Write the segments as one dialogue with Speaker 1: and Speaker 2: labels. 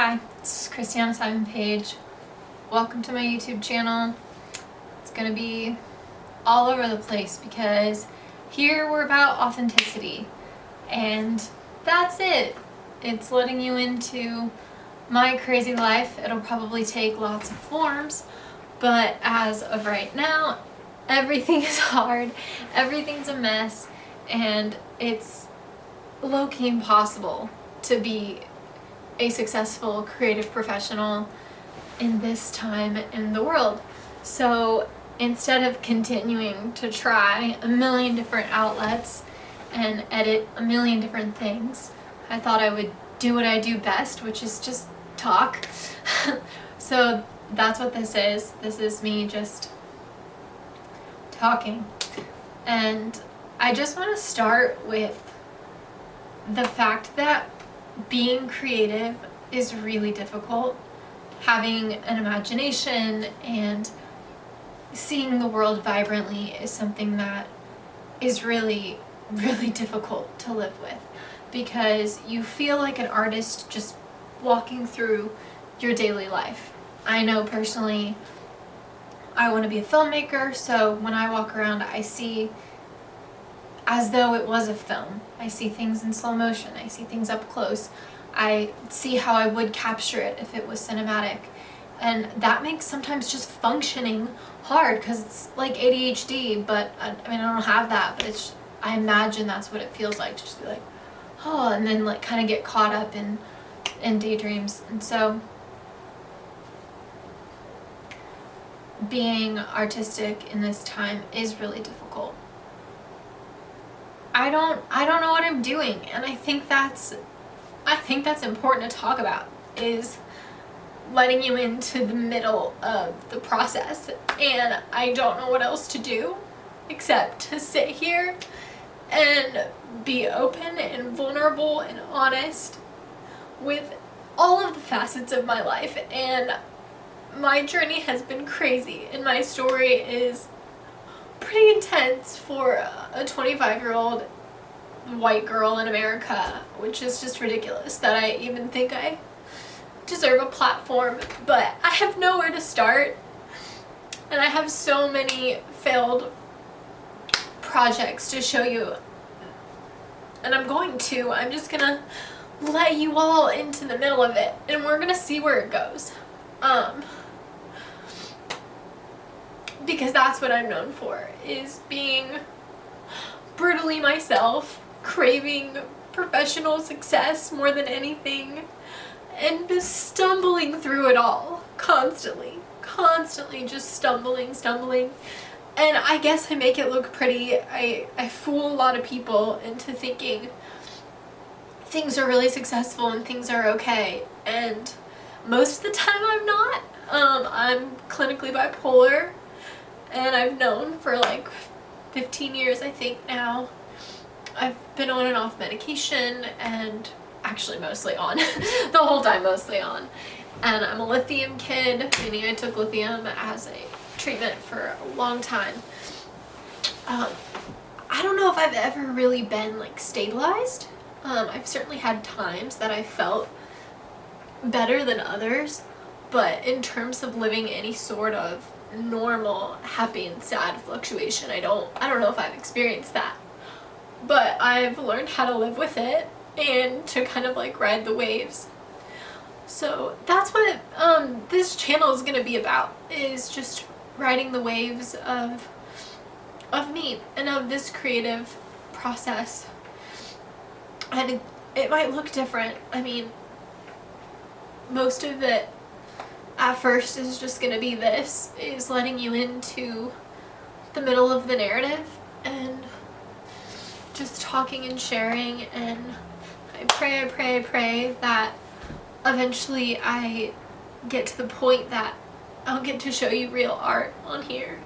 Speaker 1: Hi, it's Christiana-Simon page. Welcome to my YouTube channel. It's gonna be all over the place because here we're about authenticity, and that's it. It's letting you into my crazy life. It'll probably take lots of forms, but as of right now, everything is hard, everything's a mess, and it's low-key impossible to be a successful creative professional in this time in the world. So instead of continuing to try a million different outlets and edit a million different things, I thought I would do what I do best, which is just talk. So that's what this is. This is me just talking. And I just want to start with the fact that being creative is really difficult. Having an imagination and seeing the world vibrantly is something that is really, really difficult to live with, because you feel like an artist just walking through your daily life. I know personally I want to be a filmmaker, so when I walk around I see as though it was a film. I see things in slow motion, I see things up close, I see how I would capture it if it was cinematic, and that makes sometimes just functioning hard because it's like ADHD, but I mean I don't have that, but it's, I imagine that's what it feels like to just be like, oh, and then like kind of get caught up in daydreams. And so being artistic in this time is really difficult. I don't know what I'm doing, and I think that's important to talk about, is letting you into the middle of the process. And I don't know what else to do except to sit here and be open and vulnerable and honest with all of the facets of my life. And my journey has been crazy, and my story is pretty intense for a 25-year-old white girl in America, which is just ridiculous that I even think I deserve a platform. But I have nowhere to start, and I have so many failed projects to show you, and I'm just gonna let you all into the middle of it, and we're gonna see where it goes. Because that's what I'm known for, is being brutally myself, craving professional success more than anything, and just stumbling through it all, constantly just stumbling. And I guess I make it look pretty. I fool a lot of people into thinking things are really successful and things are okay, and most of the time I'm not. I'm clinically bipolar, and I've known for like 15 years, I think now. I've been on and off medication, and actually mostly on, the whole time mostly on. And I'm a lithium kid, meaning I took lithium as a treatment for a long time. I don't know if I've ever really been like stabilized. I've certainly had times that I felt better than others, but in terms of living any sort of normal happy and sad fluctuation, I don't know if I've experienced that. But I've learned how to live with it and to kind of like ride the waves. So that's what this channel is gonna be about, is just riding the waves of me and of this creative process. And it might look different. I mean, most of it at first is just gonna be this, is letting you into the middle of the narrative and just talking and sharing. And I pray that eventually I get to the point that I'll get to show you real art on here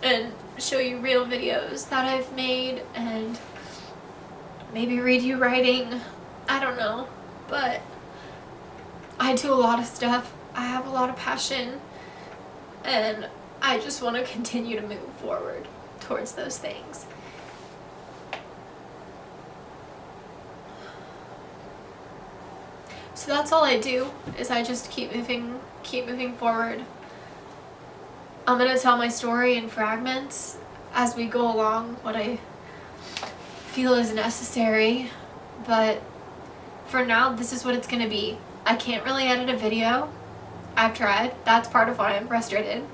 Speaker 1: and show you real videos that I've made, and maybe read you writing. I don't know, but I do a lot of stuff. I have a lot of passion, and I just want to continue to move forward towards those things. So that's all I do, is I just keep moving forward. I'm gonna tell my story in fragments as we go along, what I feel is necessary, but for now, this is what it's gonna be. I can't really edit a video. I've tried. That's part of why I'm frustrated.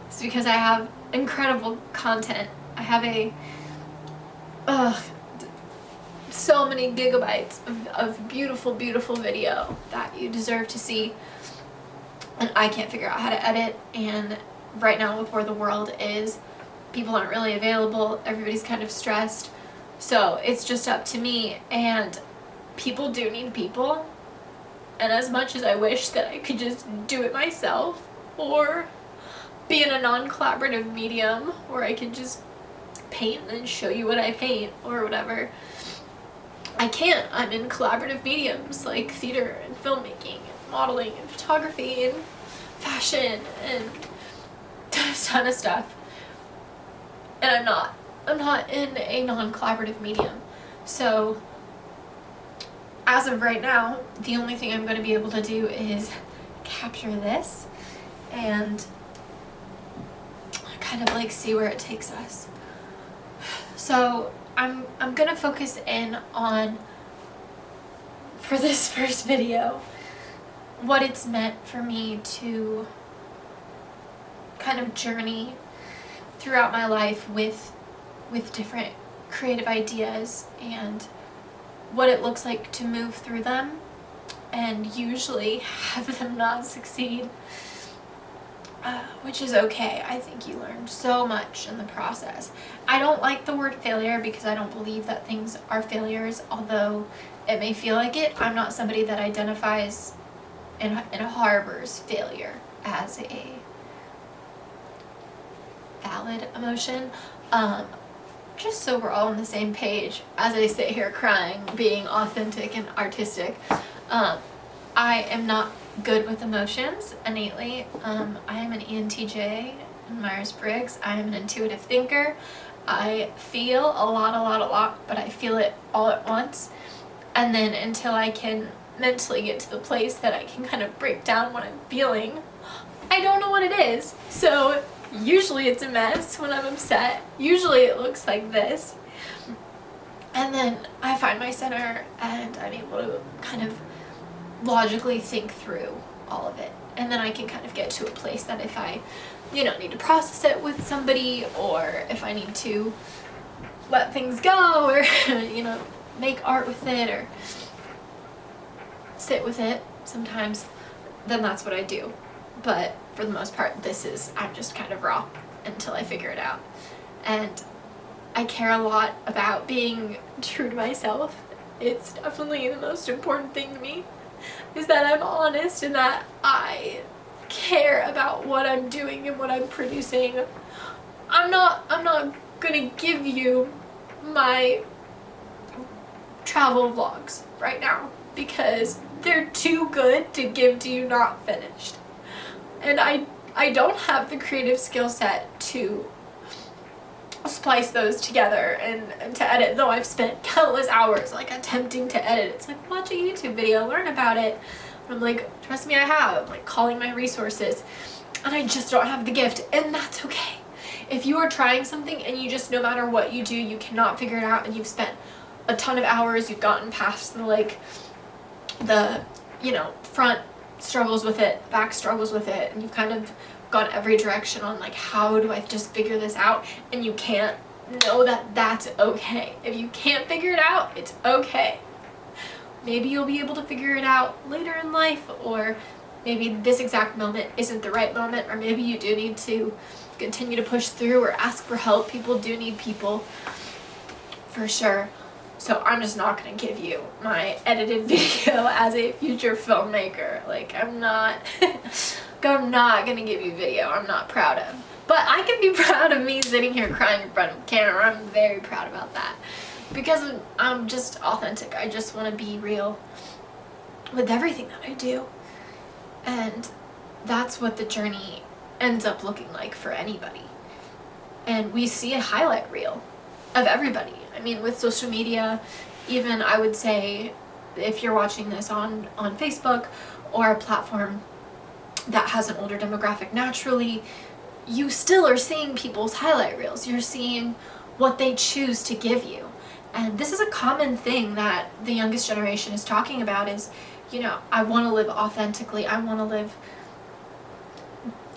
Speaker 1: It's because I have incredible content. I have so many gigabytes of beautiful, beautiful video that you deserve to see, and I can't figure out how to edit. And right now, with where the world is, people aren't really available. Everybody's kind of stressed, so it's just up to me, and people do need people. And as much as I wish that I could just do it myself, or be in a non-collaborative medium where I could just paint and show you what I paint or whatever, I can't. I'm in collaborative mediums like theater and filmmaking and modeling and photography and fashion and a ton of stuff. And I'm not in a non-collaborative medium. So as of right now, the only thing I'm going to be able to do is capture this and kind of like see where it takes us. So I'm going to focus in on, for this first video, what it's meant for me to kind of journey throughout my life with different creative ideas, and what it looks like to move through them and usually have them not succeed, which is okay. I think you learn so much in the process. I don't like the word failure because I don't believe that things are failures, although it may feel like it. I'm not somebody that identifies and harbors failure as a valid emotion. Just so we're all on the same page, as I sit here crying, being authentic and artistic, I am not good with emotions innately. I am an ENTJ in Myers-Briggs. I am an intuitive thinker. I feel a lot, but I feel it all at once. And then until I can mentally get to the place that I can kind of break down what I'm feeling, I don't know what it is. So usually it's a mess when I'm upset. Usually it looks like this. And then I find my center and I'm able to kind of logically think through all of it. And then I can kind of get to a place that if I, need to process it with somebody, or if I need to let things go, or, make art with it, or sit with it sometimes, then that's what I do. But for the most part, I'm just kind of raw until I figure it out. And I care a lot about being true to myself. It's definitely the most important thing to me, is that I'm honest and that I care about what I'm doing and what I'm producing. I'm not gonna give you my travel vlogs right now because they're too good to give to you not finished. And I don't have the creative skill set to splice those together and to edit, though I've spent countless hours attempting to edit. It's like, watch a YouTube video, learn about it. And I'm like, trust me, I have. I'm calling my resources, and I just don't have the gift, and that's okay. If you are trying something and you just, no matter what you do, you cannot figure it out, and you've spent a ton of hours, you've gotten past the front struggles with it, back struggles with it, and you've kind of gone every direction on how do I just figure this out, and you can't, know that that's okay. If you can't figure it out, it's okay. Maybe you'll be able to figure it out later in life, or maybe this exact moment isn't the right moment, or maybe you do need to continue to push through or ask for help. People do need people, for sure. So I'm just not going to give you my edited video as a future filmmaker. I'm not going to give you video I'm not proud of. But I can be proud of me sitting here crying in front of camera. I'm very proud about that. Because I'm just authentic. I just want to be real with everything that I do. And that's what the journey ends up looking like for anybody. And we see a highlight reel of everybody. I mean, with social media, even I would say if you're watching this on Facebook or a platform that has an older demographic, naturally you still are seeing people's highlight reels. You're seeing what they choose to give you. And this is a common thing that the youngest generation is talking about is, you know, I want to live authentically. I want to live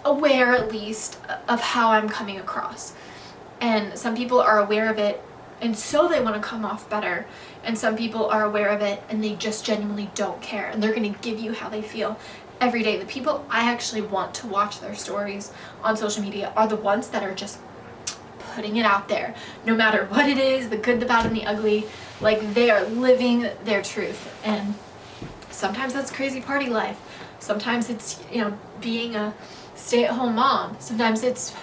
Speaker 1: aware, at least, of how I'm coming across. And some people are aware of it, and so they want to come off better. And some people are aware of it, and they just genuinely don't care. And they're going to give you how they feel every day. The people I actually want to watch their stories on social media are the ones that are just putting it out there, no matter what it is, the good, the bad, and the ugly. Like, they are living their truth. And sometimes that's crazy party life. Sometimes it's, you know, being a stay-at-home mom. Sometimes it's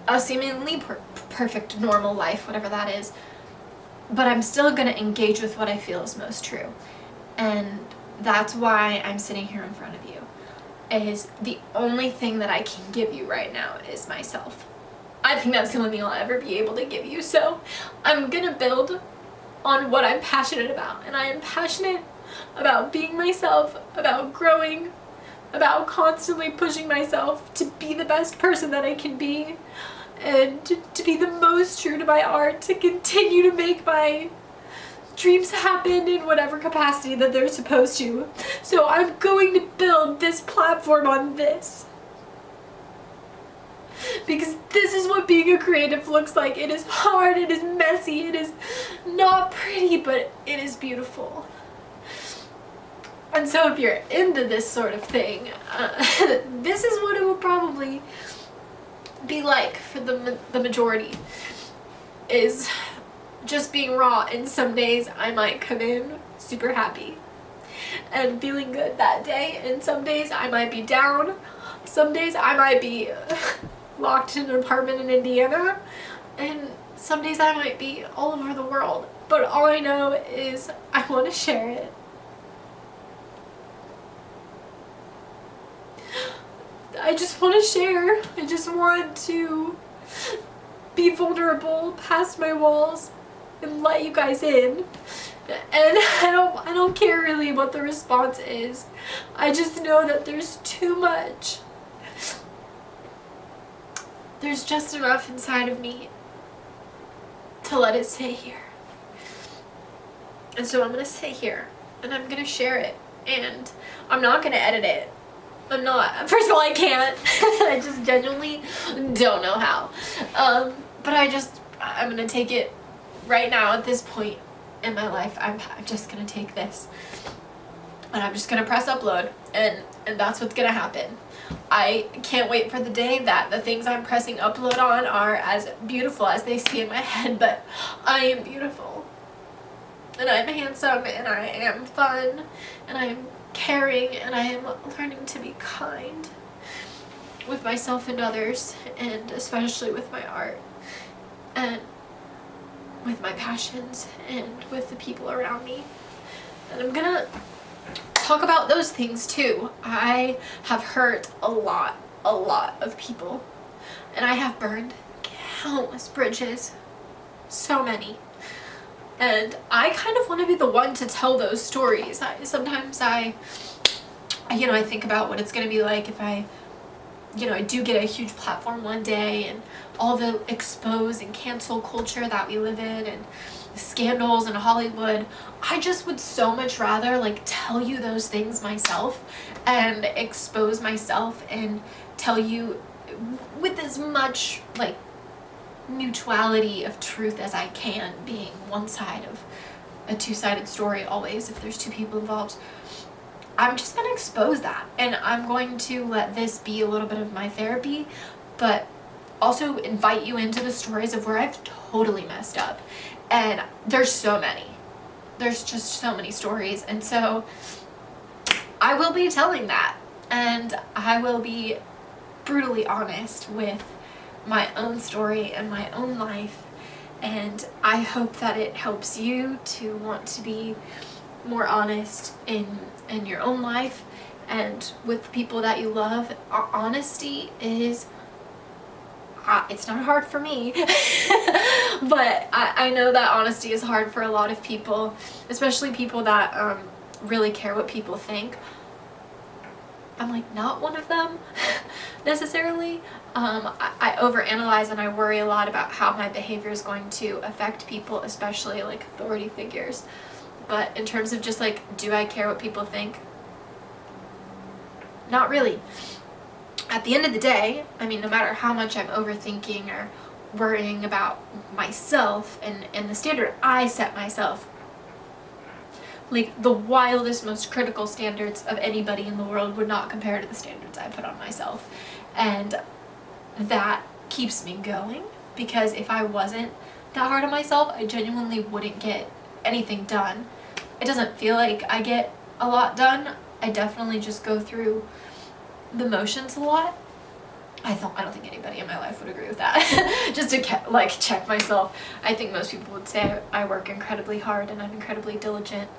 Speaker 1: a seemingly perfect, normal life, whatever that is. But I'm still going to engage with what I feel is most true. And that's why I'm sitting here in front of you. Is the only thing that I can give you right now is myself. I think that's the only thing I'll ever be able to give you. So I'm going to build on what I'm passionate about. And I am passionate about being myself, about growing, about constantly pushing myself to be the best person that I can be, and to be the most true to my art, to continue to make my dreams happen in whatever capacity that they're supposed to. So I'm going to build this platform on this. Because this is what being a creative looks like. It is hard, it is messy, it is not pretty, but it is beautiful. And so if you're into this sort of thing, this is what it will probably be like for the majority, is just being raw. And some days I might come in super happy and feeling good that day, and some days I might be down. Some days I might be locked in an apartment in Indiana, and some days I might be all over the world. But all I know is I want to share it. I just want to share. I just want to be vulnerable past my walls and let you guys in. And I don't care really what the response is. I just know that there's too much. There's just enough inside of me to let it stay here. And so I'm going to stay here and I'm going to share it, and I'm not going to edit it. I'm not. First of all, I can't. I just genuinely don't know how. But I'm going to take it right now at this point in my life. I'm just going to take this and I'm just going to press upload, and that's what's going to happen. I can't wait for the day that the things I'm pressing upload on are as beautiful as they see in my head, but I am beautiful, and I'm handsome, and I am fun, and I am caring, and I am learning to be kind with myself and others, and especially with my art, and with my passions, and with the people around me. And I'm gonna talk about those things too. I have hurt a lot of people, and I have burned countless bridges, so many. And I kind of want to be the one to tell those stories. Sometimes I think about what it's going to be like if I do get a huge platform one day, and all the expose and cancel culture that we live in, and scandals in Hollywood. I just would so much rather tell you those things myself and expose myself and tell you with as much mutuality of truth as I can, being one side of a two-sided story always if there's two people involved. I'm just going to expose that, and I'm going to let this be a little bit of my therapy, but also invite you into the stories of where I've totally messed up. And there's so many. There's just so many stories. And so I will be telling that, and I will be brutally honest with my own story and my own life. And I hope that it helps you to want to be more honest in your own life and with the people that you love. Honesty is it's not hard for me. But I know that honesty is hard for a lot of people, especially people that really care what people think. I'm like not one of them necessarily. I overanalyze and I worry a lot about how my behavior is going to affect people, especially like authority figures. But in terms of just like, do I care what people think? Not really. At the end of the day, I mean, no matter how much I'm overthinking or worrying about myself and the standard I set myself, like the wildest, most critical standards of anybody in the world would not compare to the standards I put on myself. And that keeps me going, because if I wasn't that hard on myself, I genuinely wouldn't get anything done. It doesn't feel like I get a lot done. I definitely just go through the motions a lot. I don't think anybody in my life would agree with that. Just to like check myself. I think most people would say I work incredibly hard and I'm incredibly diligent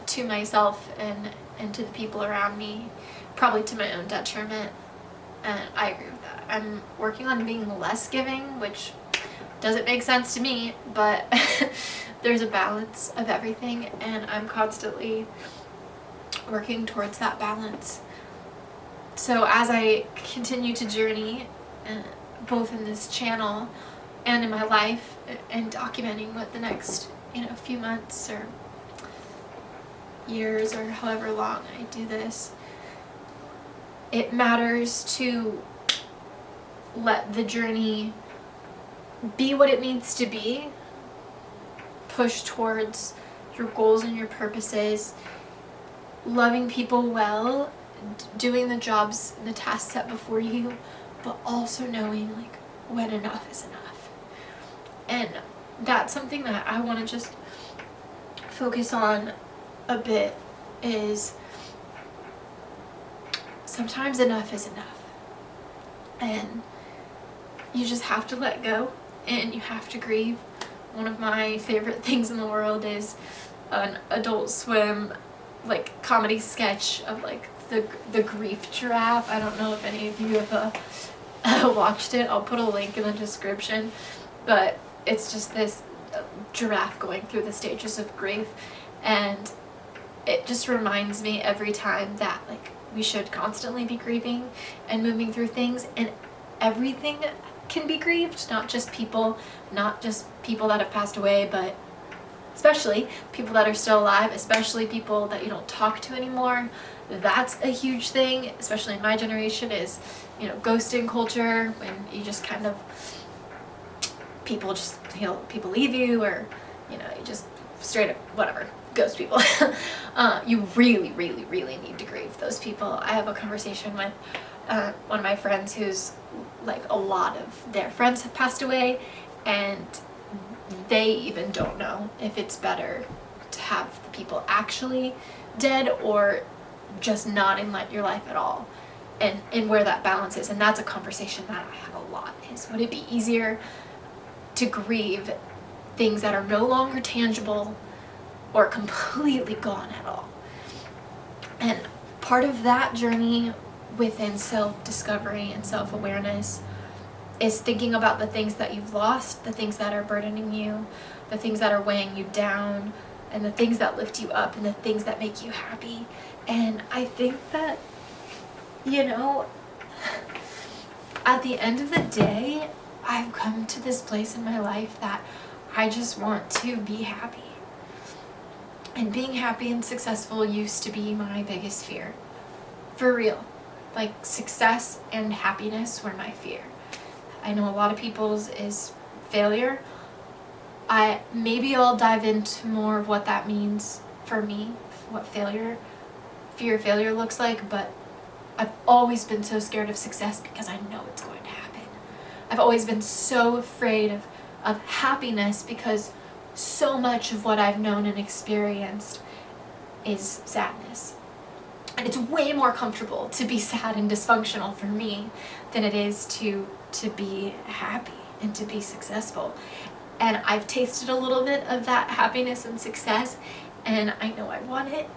Speaker 1: to myself and to the people around me, probably to my own detriment. And I agree with that. I'm working on being less giving, which doesn't make sense to me, but there's a balance of everything, and I'm constantly working towards that balance. So as I continue to journey, both in this channel and in my life, and documenting what the next, few months or years or however long I do this, it matters to let the journey be what it needs to be, push towards your goals and your purposes, loving people well, doing the jobs and the tasks set before you, but also knowing like when enough is enough. And that's something that I want to just focus on a bit, is sometimes enough is enough, and you just have to let go and you have to grieve. One of my favorite things in the world is an Adult Swim like comedy sketch of like the grief giraffe. I don't know if any of you have watched it. I'll put a link in the description, but it's just this giraffe going through the stages of grief, and it just reminds me every time that like we should constantly be grieving and moving through things, and everything can be grieved, not just people that have passed away, but especially people that are still alive, especially people that you don't talk to anymore. That's a huge thing, especially in my generation, is ghosting culture, when you just kind of people leave you, or you just straight up whatever, ghost people. You really, really, really need to grieve those people. I have a conversation with one of my friends who's like, a lot of their friends have passed away, and they even don't know if it's better to have the people actually dead or just not in your life at all, and where that balance is. And that's a conversation that I have a lot, is would it be easier to grieve things that are no longer tangible or completely gone at all? And part of that journey within self-discovery and self-awareness is thinking about the things that you've lost, the things that are burdening you, the things that are weighing you down, and the things that lift you up, and the things that make you happy. And I think that, at the end of the day, I've come to this place in my life that I just want to be happy. And being happy and successful used to be my biggest fear. For real. Like, success and happiness were my fear. I know a lot of people's is failure. Maybe I'll dive into more of what that means for me, what fear of failure looks like, but I've always been so scared of success because I know it's going to happen. I've always been so afraid of happiness because so much of what I've known and experienced is sadness. And it's way more comfortable to be sad and dysfunctional for me than it is to be happy and to be successful. And I've tasted a little bit of that happiness and success, and I know I want it.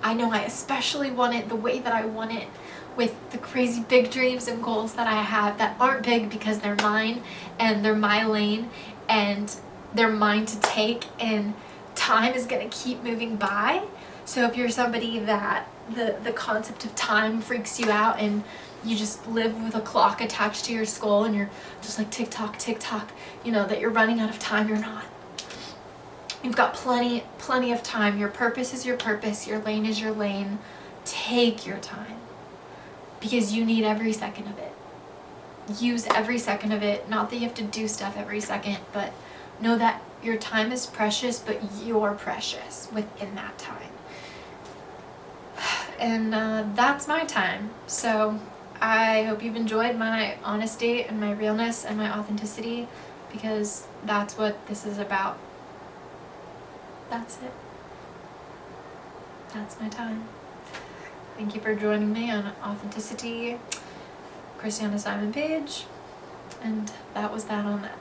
Speaker 1: I know I especially want it the way that I want it with the crazy big dreams and goals that I have that aren't big because they're mine and they're my lane and they're mine to take, and time is going to keep moving by. So if you're somebody that the concept of time freaks you out and you just live with a clock attached to your skull and you're just like tick tock, you know, that you're running out of time, you're not. You've got plenty of time. Your purpose is your purpose. Your lane is your lane. Take your time because you need every second of it. Use every second of it. Not that you have to do stuff every second, but know that your time is precious, but you're precious within that time. And that's my time. So I hope you've enjoyed my honesty and my realness and my authenticity, because that's what this is about. That's it. That's my time. Thank you for joining me on Authenticity, Christiana-Simon page. And that was that on that.